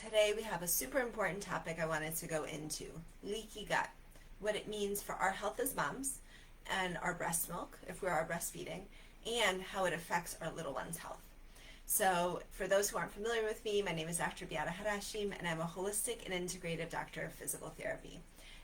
Today we have a super important topic I wanted to go into, leaky gut, what it means for our health as moms and our breast milk if we are breastfeeding, and how it affects our little one's health. So for those who aren't familiar with me, my name is Dr. Beata Harasim, and I'm a holistic and integrative doctor of physical therapy.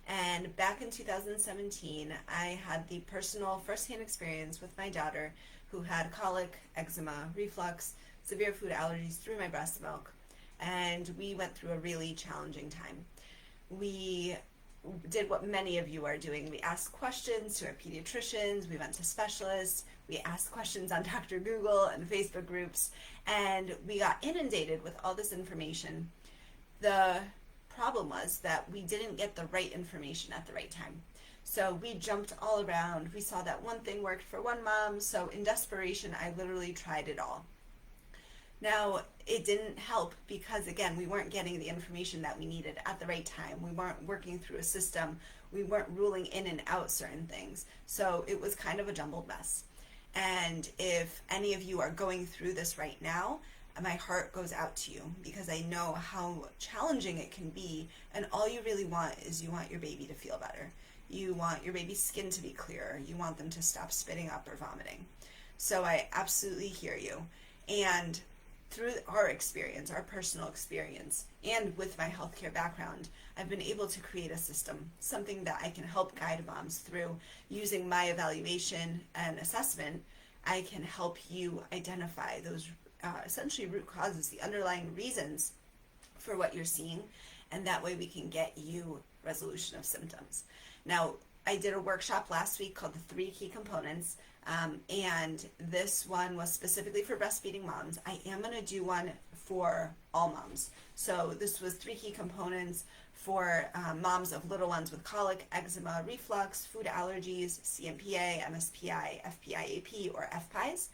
And back in 2017, I had the personal firsthand experience with my daughter who had colic, eczema, reflux, severe food allergies through my breast milk, and we went through a really challenging time. We did what many of you are doing. We asked questions to our pediatricians, we went to specialists, we asked questions on Dr. Google and Facebook groups, and we got inundated with all this information. The problem was that we didn't get the right information at the right time. So we jumped all around. We saw that one thing worked for one mom, so in desperation, I literally tried it all. Now, it didn't help because, again, we weren't getting the information that we needed at the right time. We weren't working through a system. We weren't ruling in and out certain things. So it was kind of a jumbled mess. And if any of you are going through this right now, my heart goes out to you because I know how challenging it can be, and all you really want is you want your baby to feel better. You want your baby's skin to be clearer. You want them to stop spitting up or vomiting. So I absolutely hear you. And through our experience, our personal experience, and with my healthcare background, I've been able to create a system, something that I can help guide moms through. Using my evaluation and assessment, I can help you identify those essentially root causes, the underlying reasons for what you're seeing, and that way we can get you resolution of symptoms. Now, I did a workshop last week called the 3 Key Components, and this one was specifically for breastfeeding moms. I am going to do one for all moms. So this was 3 key components for moms of little ones with colic, eczema, reflux, food allergies, CMPA, MSPI, FPIAP, or FPIES.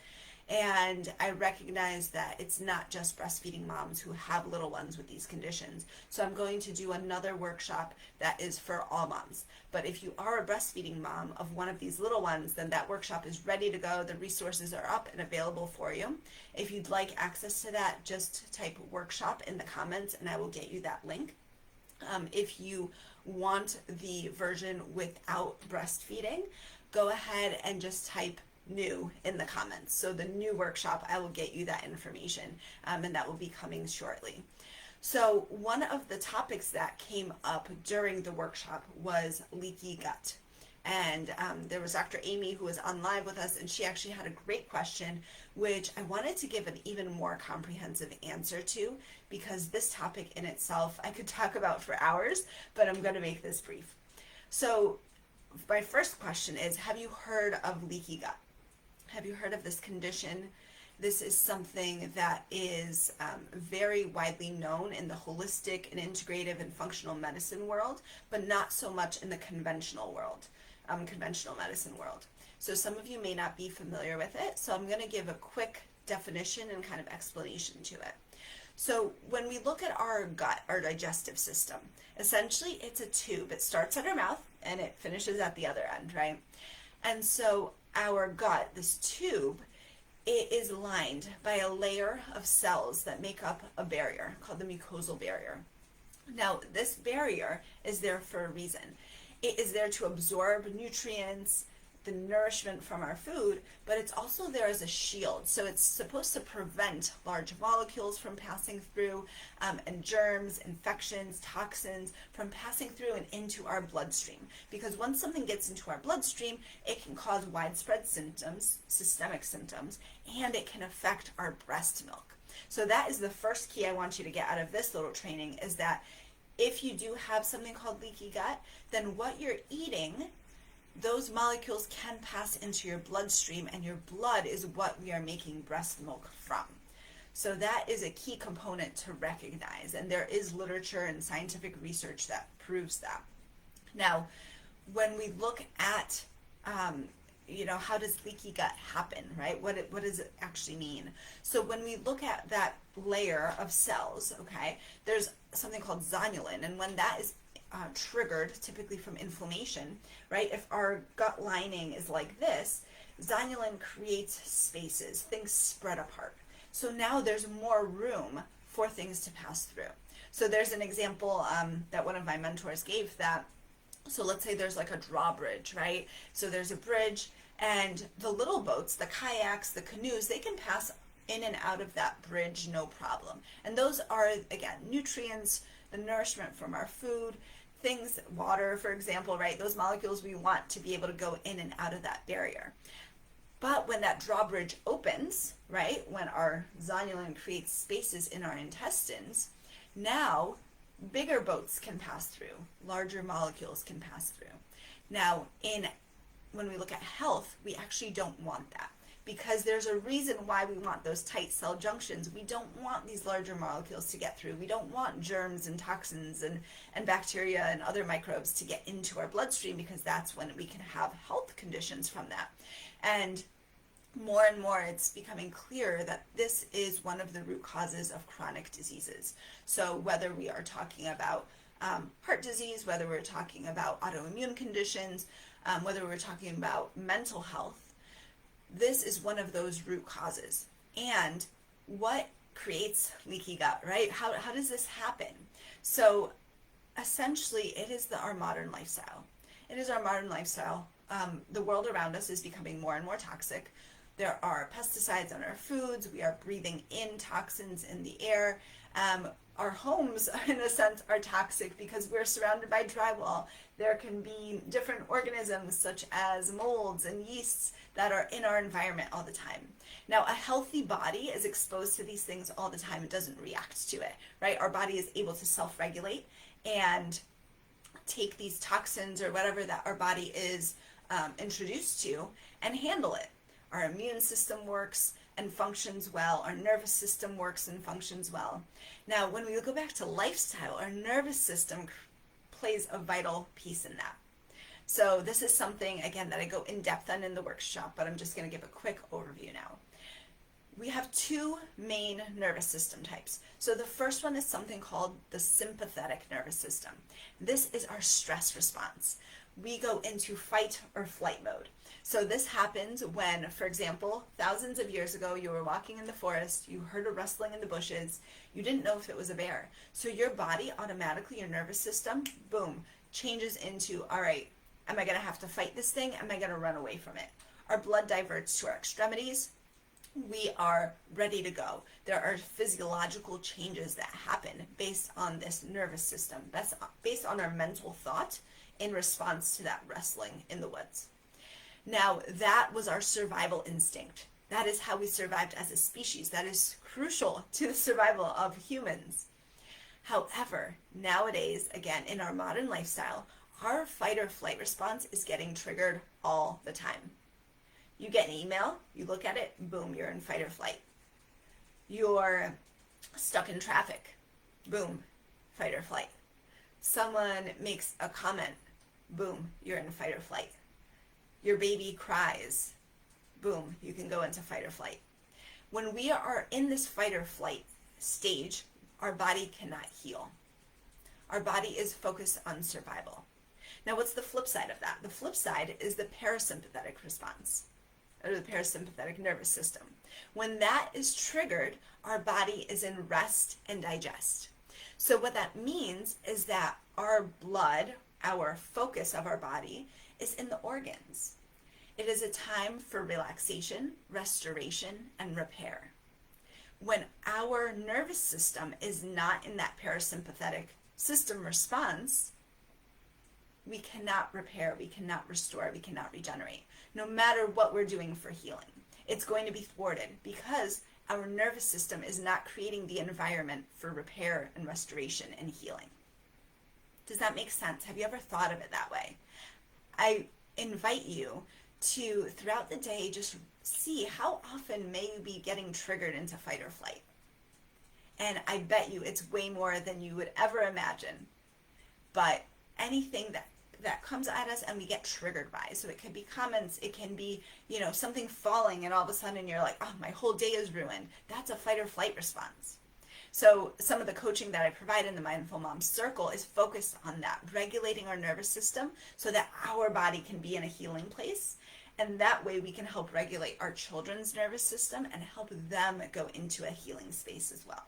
And I recognize that it's not just breastfeeding moms who have little ones with these conditions. So I'm going to do another workshop that is for all moms. But if you are a breastfeeding mom of one of these little ones, then that workshop is ready to go. The resources are up and available for you. If you'd like access to that, just type workshop in the comments and I will get you that link. If you want the version without breastfeeding, go ahead and just type new in the comments. So the new workshop, I will get you that information, and that will be coming shortly. So one of the topics that came up during the workshop was leaky gut. And there was Dr. Amy who was on live with us, and she actually had a great question, which I wanted to give an even more comprehensive answer to, because this topic in itself I could talk about for hours, but I'm going to make this brief. So my first question is, have you heard of leaky gut? Have you heard of this condition? This is something that is very widely known in the holistic and integrative and functional medicine world, but not so much in the conventional medicine world. So some of you may not be familiar with it, so I'm going to give a quick definition and kind of explanation to it. So when we look at our gut, our digestive system, essentially it's a tube. It starts at our mouth and it finishes at the other end, right? And so our gut, this tube, it is lined by a layer of cells that make up a barrier called the mucosal barrier. Now, this barrier is there for a reason. It is there to absorb nutrients, the nourishment from our food, but it's also there as a shield. So it's supposed to prevent large molecules from passing through, and germs, infections, toxins from passing through and into our bloodstream. Because once something gets into our bloodstream, it can cause widespread symptoms, systemic symptoms, and it can affect our breast milk. So that is the first key I want you to get out of this little training, is that if you do have something called leaky gut, then what you're eating, those molecules can pass into your bloodstream, and your blood is what we are making breast milk from. So that is a key component to recognize, and there is literature and scientific research that proves that. Now, when we look at, how does leaky gut happen, right? What does it actually mean? So when we look at that layer of cells, okay, there's something called zonulin, and when that is triggered, typically from inflammation, right? If our gut lining is like this, zonulin creates spaces, things spread apart. So now there's more room for things to pass through. So there's an example that one of my mentors gave that, so let's say there's like a drawbridge, right? So there's a bridge, and the little boats, the kayaks, the canoes, they can pass in and out of that bridge no problem. And those are, again, nutrients, the nourishment from our food, things, water, for example, right? Those molecules we want to be able to go in and out of that barrier. But when that drawbridge opens, right, when our zonulin creates spaces in our intestines, now bigger boats can pass through, larger molecules can pass through. Now, when we look at health, we actually don't want that, because there's a reason why we want those tight cell junctions. We don't want these larger molecules to get through. We don't want germs and toxins and bacteria and other microbes to get into our bloodstream, because that's when we can have health conditions from that. And more and more it's becoming clear that this is one of the root causes of chronic diseases. So whether we are talking about heart disease, whether we're talking about autoimmune conditions, whether we're talking about mental health, this is one of those root causes. And what creates leaky gut, right? How does this happen? So essentially it is our modern lifestyle. It is our modern lifestyle. The world around us is becoming more and more toxic. There are pesticides on our foods. We are breathing in toxins in the air. Our homes, in a sense, are toxic because we're surrounded by drywall. There can be different organisms such as molds and yeasts that are in our environment all the time. Now, a healthy body is exposed to these things all the time. It doesn't react to it, right? Our body is able to self-regulate and take these toxins or whatever that our body is introduced to and handle it. Our immune system works and functions well. Our nervous system works and functions well. Now, when we go back to lifestyle, our nervous system plays a vital piece in that. So this is something, again, that I go in depth on in the workshop, but I'm just going to give a quick overview now. We have two main nervous system types. So the first one is something called the sympathetic nervous system. This is our stress response. We go into fight or flight mode. So this happens when, for example, thousands of years ago, you were walking in the forest, you heard a rustling in the bushes, you didn't know if it was a bear. So your body automatically, your nervous system, boom, changes into, all right, am I going to have to fight this thing? Am I going to run away from it? Our blood diverts to our extremities. We are ready to go. There are physiological changes that happen based on this nervous system. That's based on our mental thought in response to that wrestling in the woods. Now, that was our survival instinct. That is how we survived as a species. That is crucial to the survival of humans. However, nowadays, again, in our modern lifestyle, our fight or flight response is getting triggered all the time. You get an email, you look at it, boom, you're in fight or flight. You're stuck in traffic, boom, fight or flight. Someone makes a comment, boom, you're in fight or flight. Your baby cries, boom, you can go into fight or flight. When we are in this fight or flight stage, our body cannot heal. Our body is focused on survival. Now, what's the flip side of that? The flip side is the parasympathetic response, or the parasympathetic nervous system. When that is triggered, our body is in rest and digest. So what that means is that our blood, our focus of our body, is in the organs. It is a time for relaxation, restoration, and repair. When our nervous system is not in that parasympathetic system response, we cannot repair, we cannot restore, we cannot regenerate. No matter what we're doing for healing, it's going to be thwarted because our nervous system is not creating the environment for repair and restoration and healing. Does that make sense? Have you ever thought of it that way? I invite you to, throughout the day, just see how often may you be getting triggered into fight or flight. And I bet you it's way more than you would ever imagine. But anything that comes at us and we get triggered by. So it can be comments, it can be, something falling and all of a sudden you're like, oh, my whole day is ruined. That's a fight or flight response. So some of the coaching that I provide in the Mindful Mom Circle is focused on that, regulating our nervous system so that our body can be in a healing place. And that way we can help regulate our children's nervous system and help them go into a healing space as well.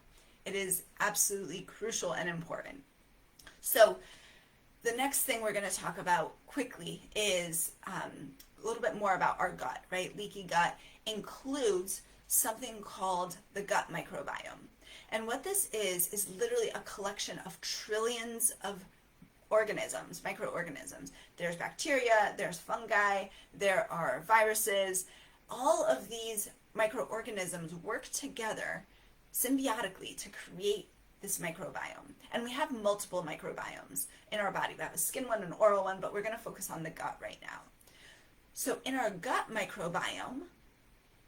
It is absolutely crucial and important. So the next thing we're going to talk about quickly is a little bit more about our gut, right? Leaky gut includes something called the gut microbiome. And what this is literally a collection of trillions of organisms, microorganisms. There's bacteria, there's fungi, there are viruses. All of these microorganisms work together symbiotically to create this microbiome. And we have multiple microbiomes in our body. We have a skin one, an oral one, but we're going to focus on the gut right now. So in our gut microbiome,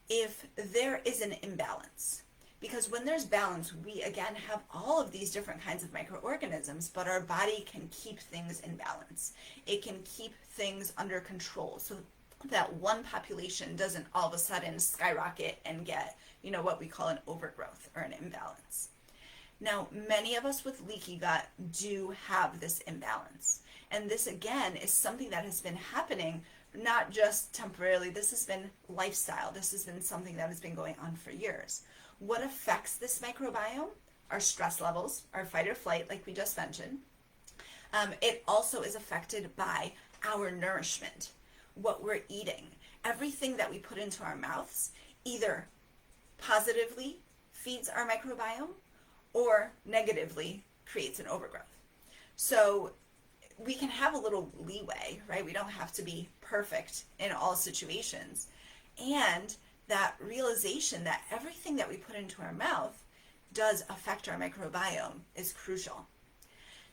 if there is an imbalance, because when there's balance, we again have all of these different kinds of microorganisms, but our body can keep things in balance. It can keep things under control so that one population doesn't all of a sudden skyrocket and get, what we call an overgrowth or an imbalance. Now, many of us with leaky gut do have this imbalance. And this again is something that has been happening not just temporarily. This has been lifestyle. This has been something that has been going on for years. What affects this microbiome? Our stress levels, our fight or flight, like we just mentioned. It also is affected by our nourishment, what we're eating. Everything that we put into our mouths either positively feeds our microbiome or negatively creates an overgrowth. So we can have a little leeway, right? We don't have to be perfect in all situations. And that realization that everything that we put into our mouth does affect our microbiome is crucial.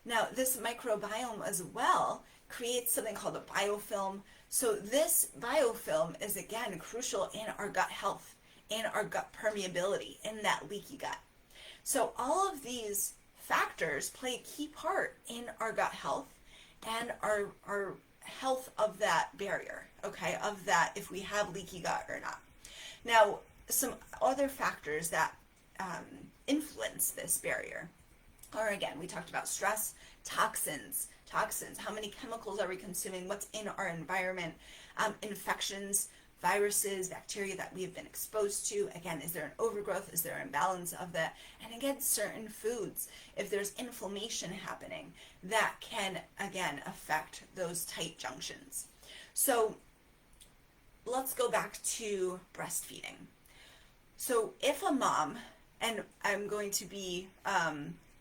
Now, this microbiome as well creates something called a biofilm. So this biofilm is again crucial in our gut health, in our gut permeability, in that leaky gut. So all of these factors play a key part in our gut health and our health of that barrier, okay, of that if we have leaky gut or not. Now, some other factors that influence this barrier are, again, we talked about stress, toxins, how many chemicals are we consuming, what's in our environment, infections, viruses, bacteria that we have been exposed to. Again, is there an overgrowth? Is there an imbalance of that? And again, certain foods, if there's inflammation happening, that can, again, affect those tight junctions. So let's go back to breastfeeding. So if a mom, and I'm going to be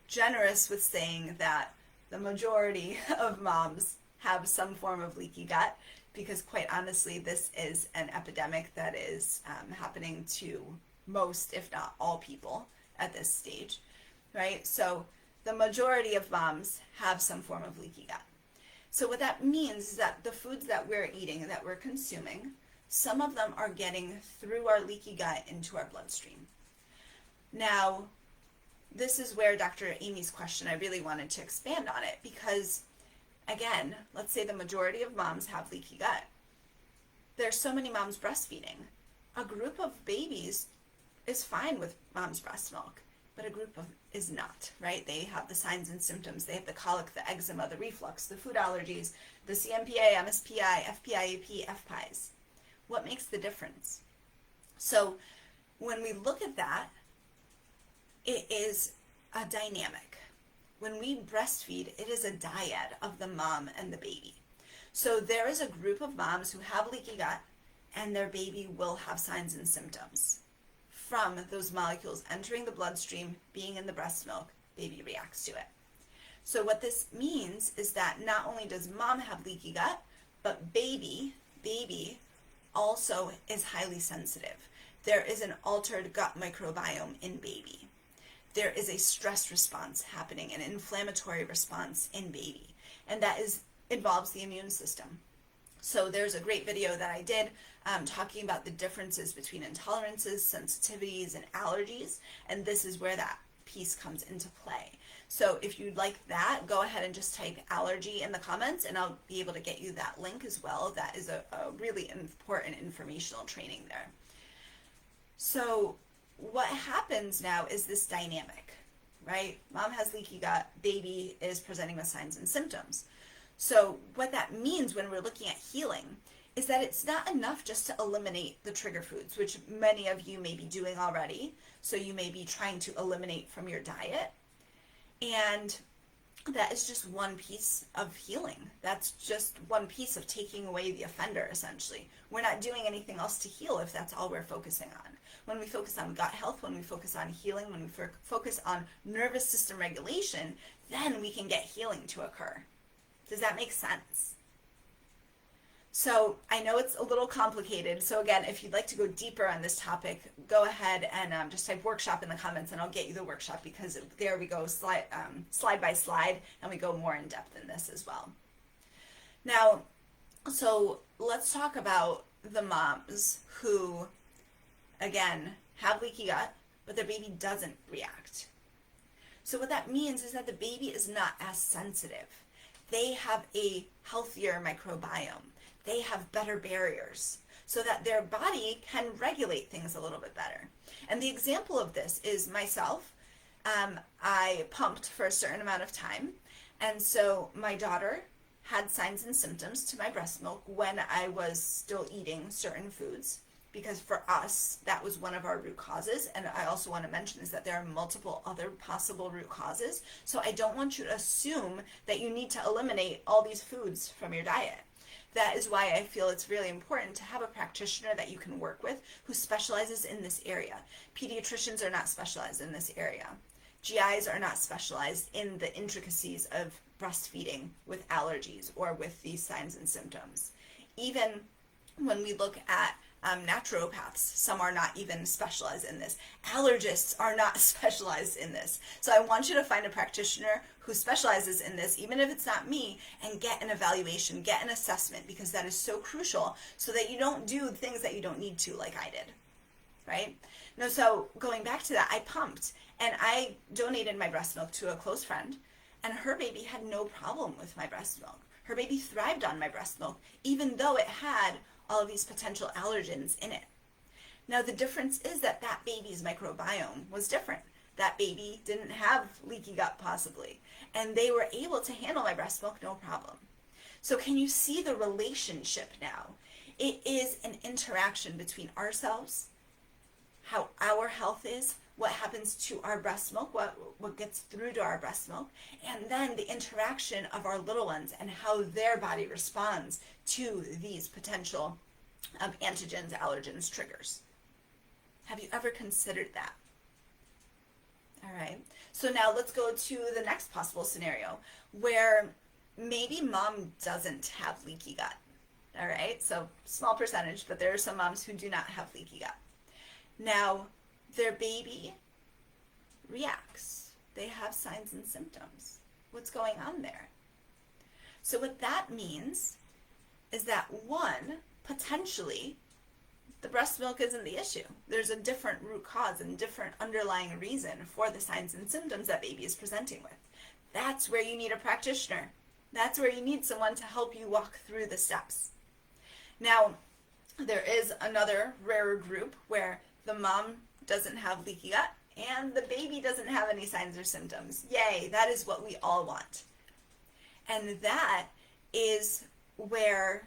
generous with saying that the majority of moms have some form of leaky gut, because quite honestly, this is an epidemic that is happening to most, if not all people at this stage, right? So the majority of moms have some form of leaky gut. So what that means is that the foods that we're eating, that we're consuming, some of them are getting through our leaky gut into our bloodstream. Now, this is where Dr. Amy's question, I really wanted to expand on it, because again, let's say the majority of moms have leaky gut. There's so many moms breastfeeding. A group of babies is fine with mom's breast milk, but a group of is not, right? They have the signs and symptoms. They have the colic, the eczema, the reflux, the food allergies, the CMPA, MSPI, FPIAP, FPIES. What makes the difference? So when we look at that, it is a dynamic. When we breastfeed, it is a dyad of the mom and the baby. So there is a group of moms who have leaky gut, and their baby will have signs and symptoms from those molecules entering the bloodstream, being in the breast milk. Baby reacts to it. So what this means is that not only does mom have leaky gut, but baby also is highly sensitive. There is an altered gut microbiome in baby. There is a stress response happening, an inflammatory response in baby, and that involves the immune system. So there's a great video that I did talking about the differences between intolerances, sensitivities, and allergies, and this is where that piece comes into play. So if you'd like that, go ahead and just type allergy in the comments, and I'll be able to get you that link as well. That is a really important informational training there. So what happens now is this dynamic, right? Mom has leaky gut, baby is presenting with signs and symptoms. So what that means when we're looking at healing is that it's not enough just to eliminate the trigger foods, which many of you may be doing already. So you may be trying to eliminate from your diet. And that is just one piece of healing. That's just one piece of taking away the offender, essentially. We're not doing anything else to heal if that's all we're focusing on. When we focus on gut health, when we focus on healing, when we focus on nervous system regulation, then we can get healing to occur. Does that make sense? So I know it's a little complicated. So again, if you'd like to go deeper on this topic, go ahead and just type workshop in the comments and I'll get you the workshop, because there we go, slide by slide, and we go more in depth in this as well. Now, so let's talk about the moms who, again, have leaky gut, but their baby doesn't react. So what that means is that the baby is not as sensitive. They have a healthier microbiome. They have better barriers so that their body can regulate things a little bit better. And the example of this is myself. I pumped for a certain amount of time. And so my daughter had signs and symptoms to my breast milk when I was still eating certain foods, because for us, that was one of our root causes. And I also want to mention is that there are multiple other possible root causes. So I don't want you to assume that you need to eliminate all these foods from your diet. That is why I feel it's really important to have a practitioner that you can work with who specializes in this area. Pediatricians are not specialized in this area. GIs are not specialized in the intricacies of breastfeeding with allergies or with these signs and symptoms. Even when we look at naturopaths, some are not even specialized in this. Allergists are not specialized in this. So I want you to find a practitioner who specializes in this, even if it's not me, and get an evaluation, get an assessment, because that is so crucial so that you don't do things that you don't need to, like I did, right? No, so going back to that, I pumped and I donated my breast milk to a close friend, and her baby had no problem with my breast milk. Her baby thrived on my breast milk, even though it had all of these potential allergens in it. Now the difference is that that baby's microbiome was different. That baby didn't have leaky gut possibly, and they were able to handle my breast milk no problem. So can you see the relationship now? It is an interaction between ourselves, how our health is, what happens to our breast milk, what gets through to our breast milk, and then the interaction of our little ones and how their body responds to these potential antigens, allergens, triggers. Have you ever considered that? All right, so now let's go to the next possible scenario where maybe mom doesn't have leaky gut. All right, so small percentage, but there are some moms who do not have leaky gut. Now, their baby reacts. They have signs and symptoms. What's going on there? So what that means is that one, potentially, the breast milk isn't the issue. There's a different root cause and different underlying reason for the signs and symptoms that baby is presenting with. That's where you need a practitioner. That's where you need someone to help you walk through the steps. Now, there is another rarer group where the mom doesn't have leaky gut and the baby doesn't have any signs or symptoms. Yay, that is what we all want. And that is where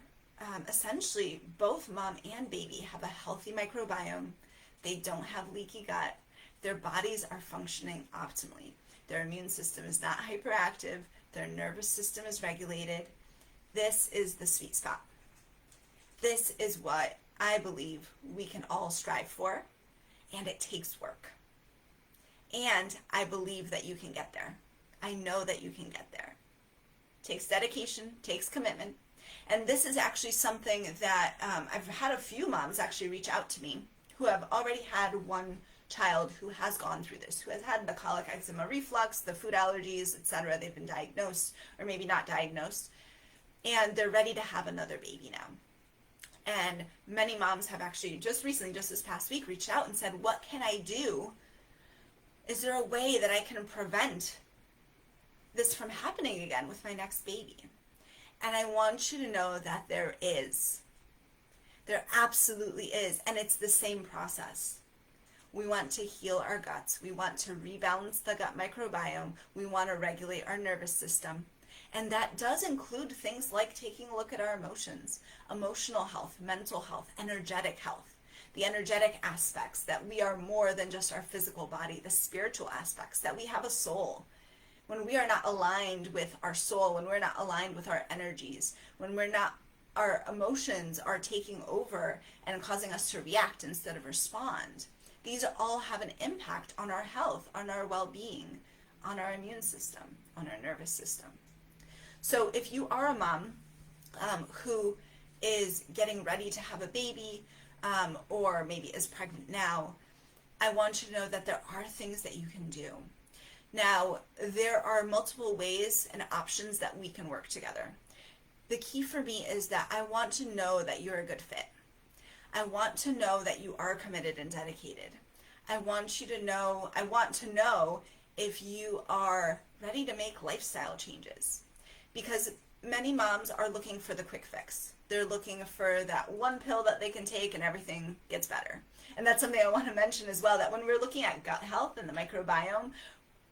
essentially both mom and baby have a healthy microbiome. They don't have leaky gut. Their bodies are functioning optimally. Their immune system is not hyperactive. Their nervous system is regulated. This is the sweet spot. This is what I believe we can all strive for, and it takes work. And I believe that you can get there. I know that you can get there. Takes dedication, takes commitment. And this is actually something that I've had a few moms actually reach out to me who have already had one child who has gone through this, who has had the colic, eczema, reflux, the food allergies, etc. They've been diagnosed, or maybe not diagnosed, and they're ready to have another baby now. And many moms have actually just recently, just this past week, reached out and said, what can I do? Is there a way that I can prevent this from happening again with my next baby? And I want you to know that there is. There absolutely is. And it's the same process. We want to heal our guts. We want to rebalance the gut microbiome. We want to regulate our nervous system. And that does include things like taking a look at our emotions, emotional health, mental health, energetic health, the energetic aspects, that we are more than just our physical body, the spiritual aspects, that we have a soul. When we are not aligned with our soul, when we're not aligned with our energies, when we're not, our emotions are taking over and causing us to react instead of respond. These all have an impact on our health, on our well-being, on our immune system, on our nervous system. So if you are a mom who is getting ready to have a baby, or maybe is pregnant now, I want you to know that there are things that you can do. Now, there are multiple ways and options that we can work together. The key for me is that I want to know that you're a good fit. I want to know that you are committed and dedicated. I want to know if you are ready to make lifestyle changes. Because many moms are looking for the quick fix. They're looking for that one pill that they can take and everything gets better. And that's something I want to mention as well, that when we're looking at gut health and the microbiome,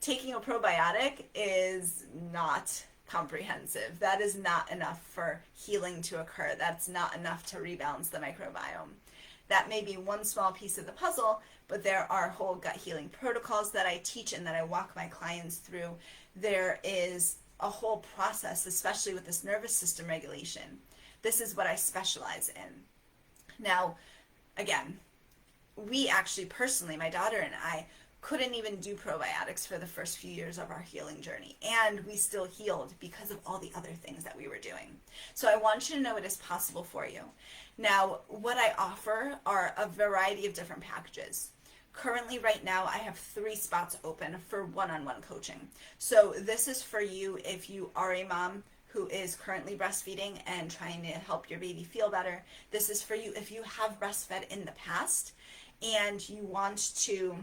taking a probiotic is not comprehensive. That is not enough for healing to occur. That's not enough to rebalance the microbiome. That may be one small piece of the puzzle, but there are whole gut healing protocols that I teach and that I walk my clients through. There is a whole process, especially with this nervous system regulation. This is what I specialize in. Now, again, we actually personally, my daughter and I, couldn't even do probiotics for the first few years of our healing journey, and we still healed because of all the other things that we were doing. So I want you to know it is possible for you. Now, what I offer are a variety of different packages. Currently, right now, I have 3 spots open for one-on-one coaching. So this is for you if you are a mom who is currently breastfeeding and trying to help your baby feel better. This is for you if you have breastfed in the past and you want to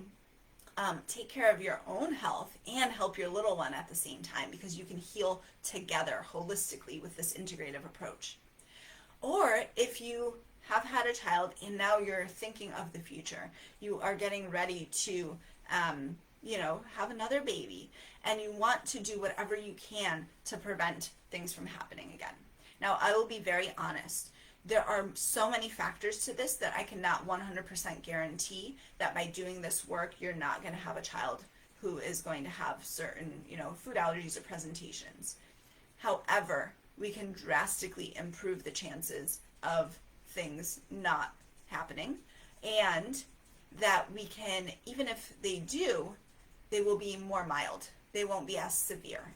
take care of your own health and help your little one at the same time, because you can heal together holistically with this integrative approach. Or if you have had a child and now you're thinking of the future, you are getting ready to have another baby, and you want to do whatever you can to prevent things from happening again. Now, I will be very honest. There are so many factors to this that I cannot 100% guarantee that by doing this work, you're not going to have a child who is going to have certain, food allergies or presentations. However, we can drastically improve the chances of things not happening, and that we can, even if they do, they will be more mild. They won't be as severe,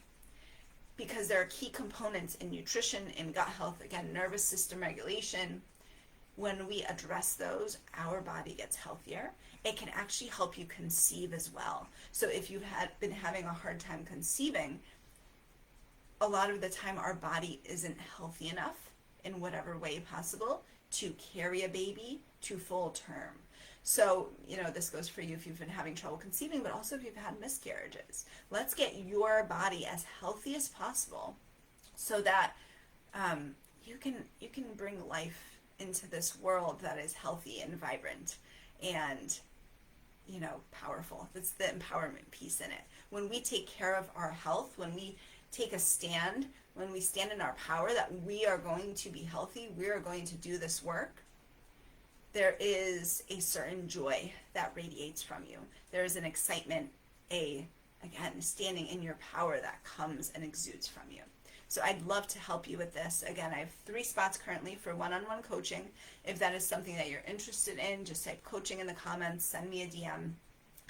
because there are key components in nutrition, in gut health, again, nervous system regulation. When we address those, our body gets healthier. It can actually help you conceive as well. So if you've been having a hard time conceiving, a lot of the time our body isn't healthy enough in whatever way possible to carry a baby to full term. So, this goes for you if you've been having trouble conceiving, but also if you've had miscarriages. Let's get your body as healthy as possible so that you can bring life into this world that is healthy and vibrant and, powerful. That's the empowerment piece in it. When we take care of our health, when we take a stand, when we stand in our power that we are going to be healthy, we are going to do this work, there is a certain joy that radiates from you. There is an excitement, standing in your power that comes and exudes from you. So I'd love to help you with this. Again, I have 3 spots currently for one-on-one coaching. If that is something that you're interested in, just type coaching in the comments, send me a DM.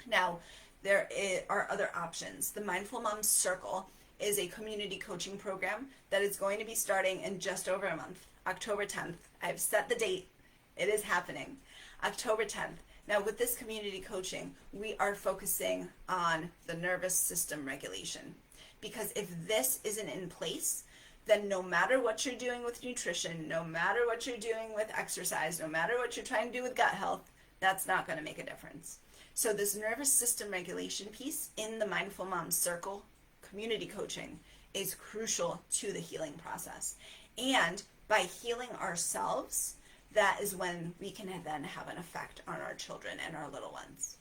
Now, there are other options. The Mindful Moms Circle is a community coaching program that is going to be starting in just over a month, October 10th. I've set the date. It is happening, October 10th. Now, with this community coaching, we are focusing on the nervous system regulation. Because if this isn't in place, then no matter what you're doing with nutrition, no matter what you're doing with exercise, no matter what you're trying to do with gut health, that's not going to make a difference. So this nervous system regulation piece in the Mindful Moms Circle community coaching is crucial to the healing process. And by healing ourselves, that is when we can then have an effect on our children and our little ones.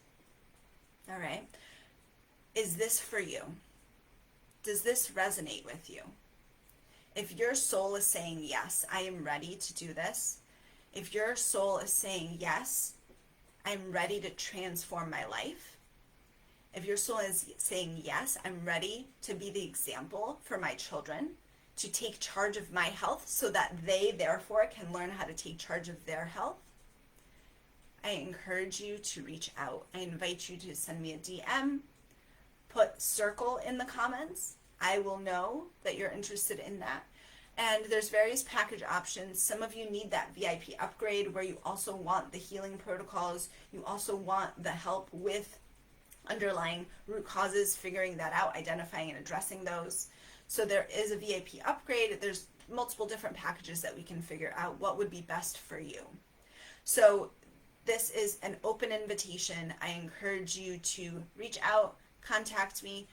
All right. Is this for you? Does this resonate with you? If your soul is saying, yes, I am ready to do this, if your soul is saying, yes, I'm ready to transform my life, if your soul is saying, yes, I'm ready to be the example for my children, to take charge of my health so that they therefore can learn how to take charge of their health, I encourage you to reach out. I invite you to send me a DM, put circle in the comments. I will know that you're interested in that. And there's various package options. Some of you need that VIP upgrade where you also want the healing protocols. You also want the help with underlying root causes, figuring that out, identifying and addressing those. So there is a VIP upgrade. There's multiple different packages that we can figure out what would be best for you. So this is an open invitation. I encourage you to reach out, contact me.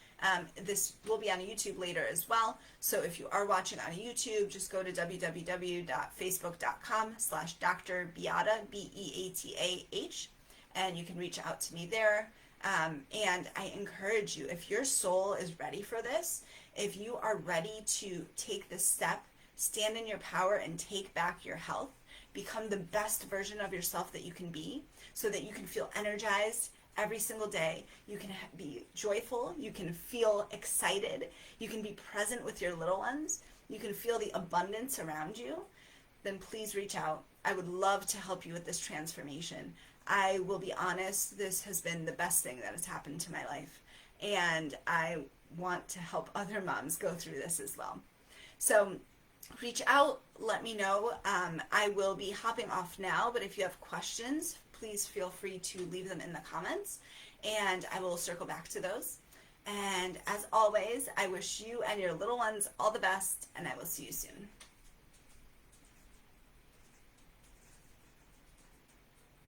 This will be on YouTube later as well. So if you are watching on YouTube, just go to www.facebook.com/Dr. Beata, Beatah, and you can reach out to me there. And I encourage you, if your soul is ready for this, if you are ready to take this step, stand in your power and take back your health, become the best version of yourself that you can be, so that you can feel energized every single day. You can be joyful. You can feel excited. You can be present with your little ones. You can feel the abundance around you. Then please reach out. I would love to help you with this transformation. I will be honest, this has been the best thing that has happened to my life. And I want to help other moms go through this as well. So reach out, let me know. I will be hopping off now, but if you have questions, please feel free to leave them in the comments, and I will circle back to those. And as always, I wish you and your little ones all the best, and I will see you soon.